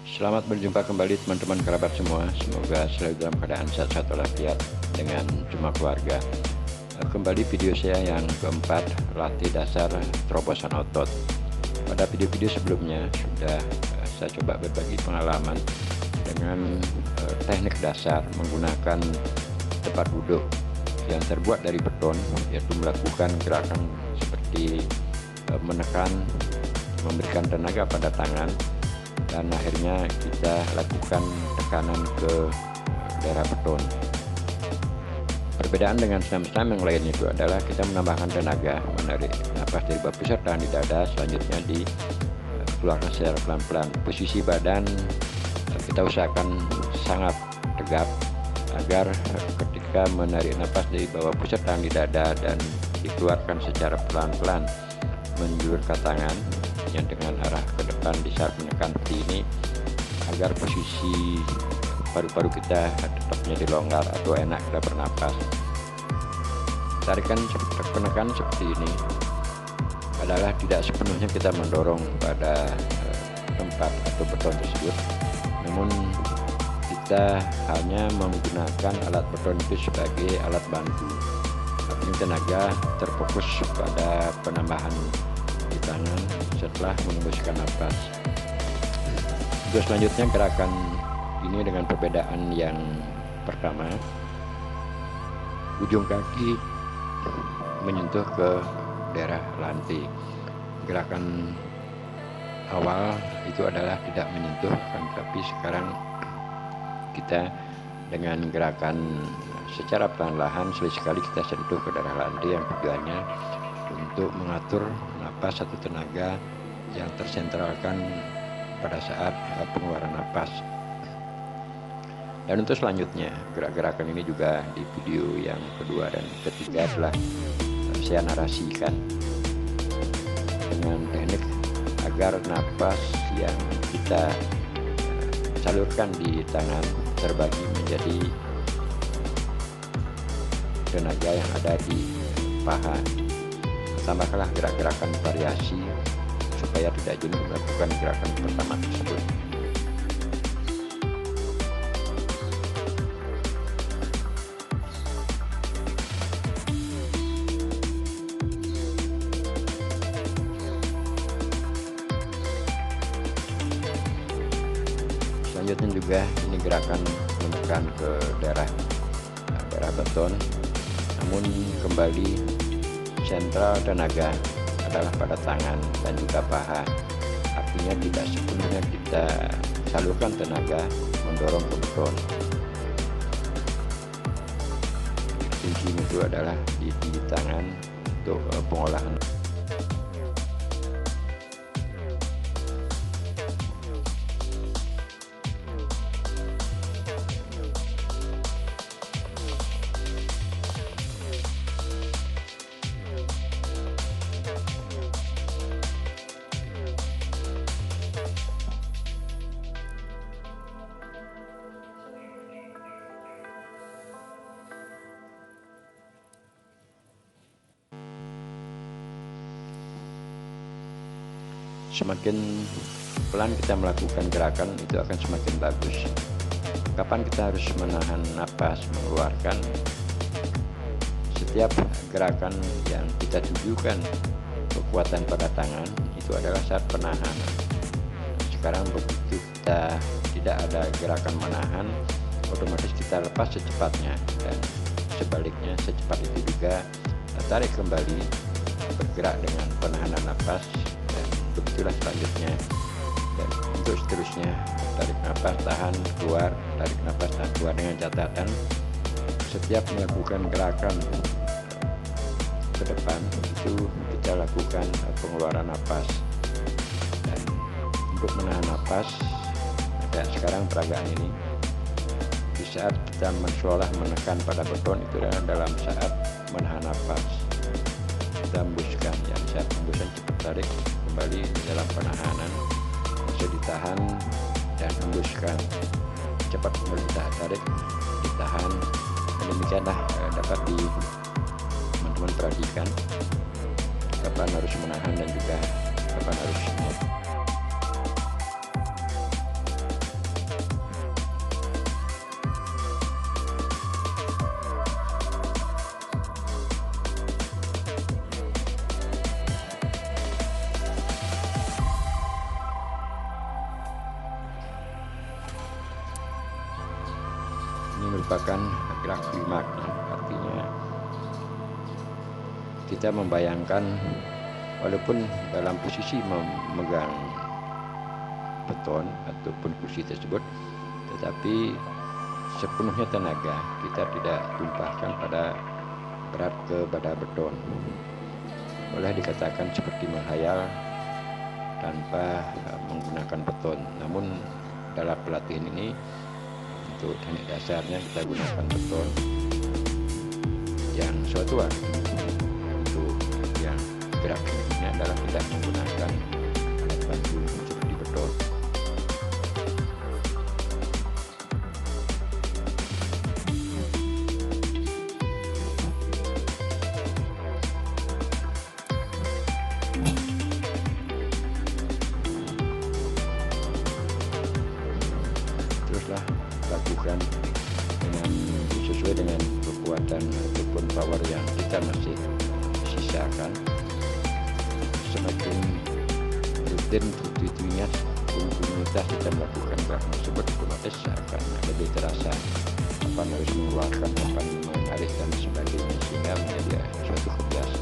Selamat berjumpa kembali teman-teman kerabat semua. Semoga selalu dalam keadaan sehat walafiat dengan semua keluarga. Kembali video saya yang keempat, latih dasar terobosan otot. Pada video-video sebelumnya sudah saya coba berbagi pengalaman dengan teknik dasar menggunakan tempat duduk yang terbuat dari beton, yaitu melakukan gerakan seperti menekan, memberikan tenaga pada tangan, dan akhirnya kita lakukan tekanan ke daerah beton. Perbedaan dengan senam-senam yang lain itu adalah kita menambahkan tenaga, menarik nafas dari bawah pusat tahan di dada, selanjutnya dikeluarkan secara pelan-pelan. Posisi badan kita usahakan sangat tegap agar ketika menarik nafas dari bawah pusat tahan di dada dan dikeluarkan secara pelan-pelan menjulur ke tangan yang dengan arah ke depan di saat menekan seperti ini, agar posisi paru-paru kita tetap menjadi longgar atau enak kita bernapas. Tarikan penekanan seperti ini adalah tidak sepenuhnya kita mendorong pada tempat atau beton tersebut, namun kita hanya menggunakan alat beton itu sebagai alat bantu. Artinya tenaga terfokus pada penambahan di tangan setelah menembuskan nafas. Terus selanjutnya gerakan ini dengan perbedaan yang pertama, ujung kaki menyentuh ke daerah lantai. Gerakan awal itu adalah tidak menyentuh, tapi sekarang kita dengan gerakan secara perlahan sekali kita sentuh ke daerah lantai, yang tujuannya untuk mengatur napas atau tenaga yang tersentralkan pada saat pengeluaran napas. Dan untuk selanjutnya, gerak-gerakan ini juga di video yang kedua dan ketiga telah saya narasikan dengan teknik agar napas yang kita salurkan di tangan terbagi menjadi tenaga yang ada di paha. Tambahkanlah gerak-gerakan variasi supaya tidak jenuh melakukan gerakan pertama tersebut. Selanjutnya juga ini gerakan menekan ke daerah beton, namun kembali sentral tenaga adalah pada tangan dan juga paha. Artinya tidak sepenuhnya kita salurkan tenaga mendorong ke beton. Kunci itu adalah di tangan untuk pengolahan. Semakin pelan kita melakukan gerakan itu akan semakin bagus. Kapan kita harus menahan napas, mengeluarkan? Setiap gerakan yang kita tujukan kekuatan pada tangan itu adalah saat penahanan. Sekarang begitu kita tidak ada gerakan menahan, otomatis kita lepas secepatnya, dan sebaliknya secepat itu juga tarik kembali, bergerak dengan penahanan napas. Begitulah selanjutnya, dan untuk seterusnya tarik nafas, tahan, keluar, tarik nafas, tahan, keluar, dengan catatan setiap melakukan gerakan ke depan itu kita lakukan pengeluaran nafas. Dan untuk menahan nafas kayak sekarang peragaan ini, di saat kita seolah menekan pada beton itu adalah dalam saat menahan nafas. Kita hembuskan, yang saat hembusan cepat tarik kembali di dalam penahanan, bisa ditahan dan hembuskan, cepat kembali tarik, ditahan. Demikianlah dapat teman-teman perhatikan kapan harus menahan dan juga kapan harus merupakan gerak klimaks. Artinya kita membayangkan walaupun dalam posisi memegang beton ataupun kursi tersebut, tetapi sepenuhnya tenaga kita tidak tumpahkan pada berat kepada beton. Boleh dikatakan seperti menghayal tanpa menggunakan beton. Namun dalam pelatihan ini untuk teknik dasarnya kita gunakan beton yang suatu waktu untuk yang gerak ini adalah tidak menggunakan alat bantu seperti beton. Teruslah lakukan sesuai dengan kekuatan ataupun power yang kita masih sisakan. Semakin rutin itunya rutinitas kita melakukan gerakan tersebut, otomatis akan lebih terasa kapan harus mengeluarkan, kapan menarik dan sebagainya, sehingga menjadi suatu kebiasaan.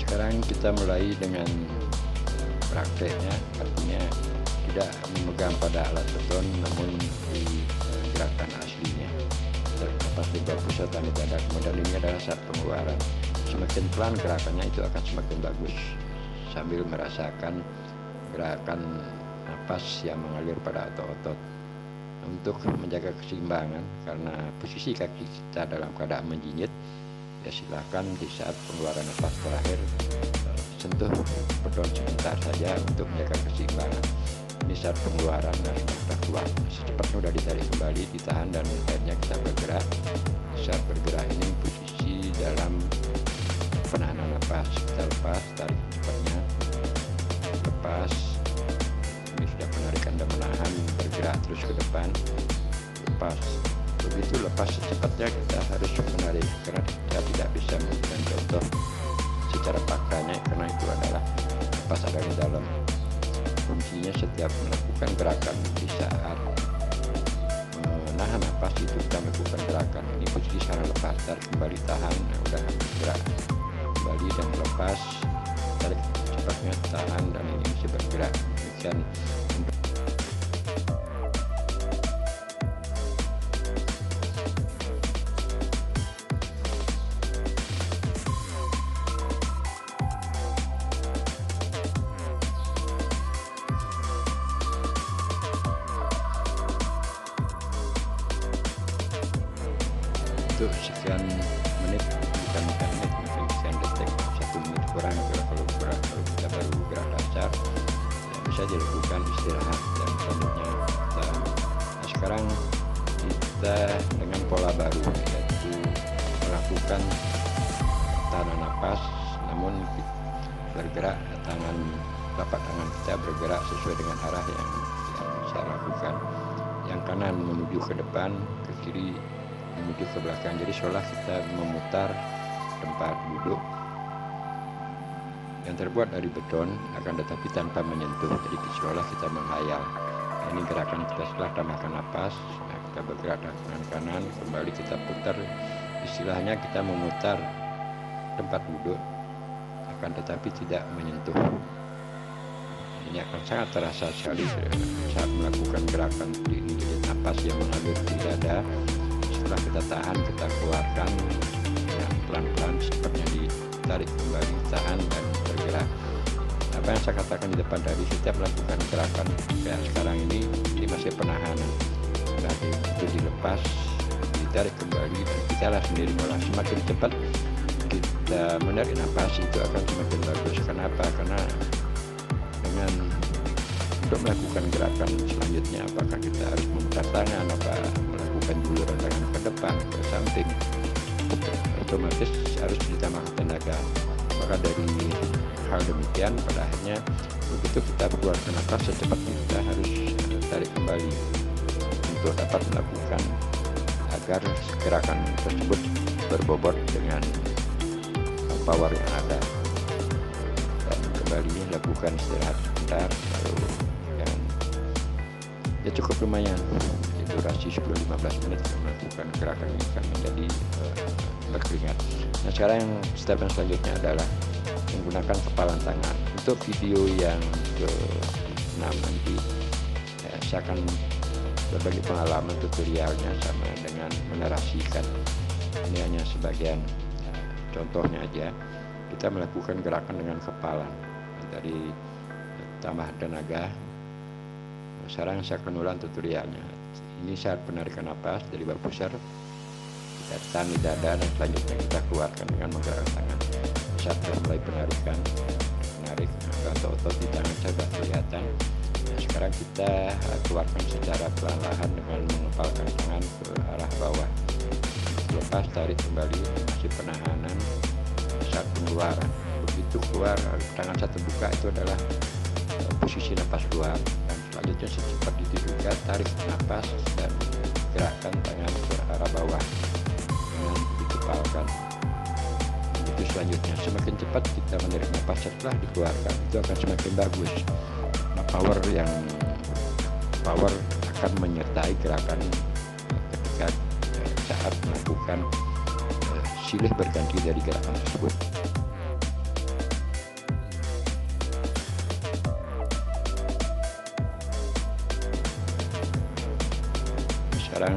Sekarang kita mulai dengan prakteknya, artinya tidak memegang pada alat beton, namun di gerakan aslinya terlepas di bawah pusat tanda dada. Kemudian ini adalah saat pengeluaran. Semakin pelan gerakannya itu akan semakin bagus, sambil merasakan gerakan napas yang mengalir pada otot-otot. Untuk menjaga keseimbangan, karena posisi kaki kita dalam keadaan menjinyit, ya silakan di saat pengeluaran nafas terakhir sentuh beton sebentar saja untuk menjaga keseimbangan. Ini saat pengeluaran sudah keluar, secepatnya sudah ditarik kembali, ditahan, dan akhirnya kita bergerak. Saat bergerak ini posisi dalam penahanan nafas, kita lepas, tarik cepatnya, lepas. Ini sudah penarikan dan menahan, bergerak terus ke depan, lepas. Begitu lepas secepatnya kita harus menarik, karena kita tidak bisa memberikan contoh secara faktanya, karena itu adalah lepas ada di dalam. Kuncinya setiap melakukan gerakan di saat menahan napas itu kita melakukan gerakan. Ini posisi sekarang lepas, tarik kembali, tahan, udah bergerak kembali dan lepas, tarik cepatnya, tahan, dan ini bisa bergerak. Demikian untuk sekian menit, bukan menit, mungkin sekian detik, 1 menit kurang. Kalau kita baru gerak dasar, ya bisa dilakukan istirahat, dan selanjutnya sekarang kita dengan pola baru, yaitu melakukan tahanan napas, namun bergerak telapak tangan kita bergerak sesuai dengan arah yang saya lakukan. Yang kanan menuju ke depan, ke kiri menuju ke belakang. Jadi seolah kita memutar tempat duduk yang terbuat dari beton, akan tetapi tanpa menyentuh. Jadi seolah kita menghayal. Ini gerakan kita setelah tambahkan napas. Nah, kita bergerak dengan kanan, kembali kita putar. Istilahnya kita memutar tempat duduk, akan tetapi tidak menyentuh. Ini akan sangat terasa sekali saat melakukan gerakan ini. Jadi napas yang mengalir di dada, setelah kita tahan, kita keluarkan ya, pelan-pelan, sepertinya ditarik kembali, tahan, dan bergerak. Apa yang saya katakan di depan tadi, setiap melakukan gerakan kayak sekarang ini masih penahanan. Nah, itu dilepas, ditarik kembali, dan kita lah sendiri malah semakin cepat kita menarik napas itu akan semakin bagus. Kenapa? Karena dengan untuk melakukan gerakan selanjutnya, apakah kita harus memutar tangan, apa melakukan juluran tangan ke depan, ke samping, otomatis harus ditambahkan tenaga. Maka dari hal demikian, pada akhirnya begitu kita keluarkan napas, secepatnya kita harus tarik kembali. untuk dapat melakukan agar gerakan tersebut berbobot dengan power yang ada. Dan kembali lakukan istirahat sebentar, lalu ya cukup lumayan, durasi 10-15 menit melakukan gerakan ini akan menjadi berkeringat. Nah, sekarang step yang selanjutnya adalah menggunakan kepalan tangan. Untuk video yang ke-6 nanti saya akan berbagi pengalaman tutorialnya sama dengan menarasikan. Ini hanya sebagian contohnya aja. Kita melakukan gerakan dengan kepala dari tambah tenaga. Sekarang saya akan ulang tutorialnya. Ini saat penarikan napas dari bawah pusar, kita tahan di dada dan selanjutnya kita keluarkan dengan menggerakkan tangan. Saat kita mulai penarikan, menarik otot-otot di tangan saya sudah kelihatan. Nah, sekarang kita keluarkan secara perlahan dengan mengepalkan tangan ke arah bawah. Lepas tarik kembali, masih penahanan saat pengeluaran. Begitu keluar, tangan saya terbuka, itu adalah posisi napas keluar. Selanjutnya secepat itu juga tarik nafas dan gerakkan tangan ke arah bawah dengan dikepalkan. Itu selanjutnya, semakin cepat kita menarik nafas setelah dikeluarkan, itu akan semakin bagus. Nah, power akan menyertai gerakan ketika saat melakukan silih berganti dari gerakan tersebut. Sekarang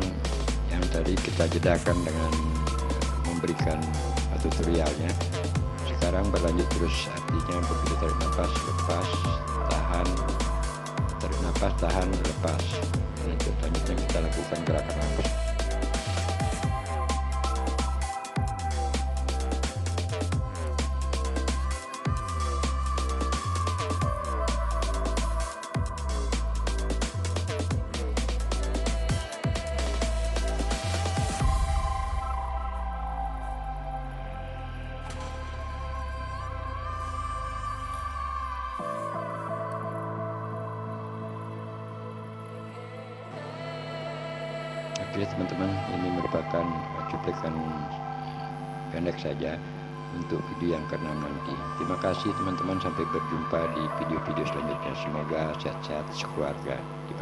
yang tadi kita jedakan dengan memberikan tutorialnya, sekarang berlanjut terus, artinya begitu tarik nafas, lepas, tahan, tarik nafas, tahan, lepas. Dan selanjutnya kita lakukan gerakan nafas. Oke teman-teman, ini merupakan cuplikan pendek saja untuk video yang ke-6 nanti. Terima kasih teman-teman, sampai berjumpa di video-video selanjutnya. Semoga sehat-sehat sekeluarga.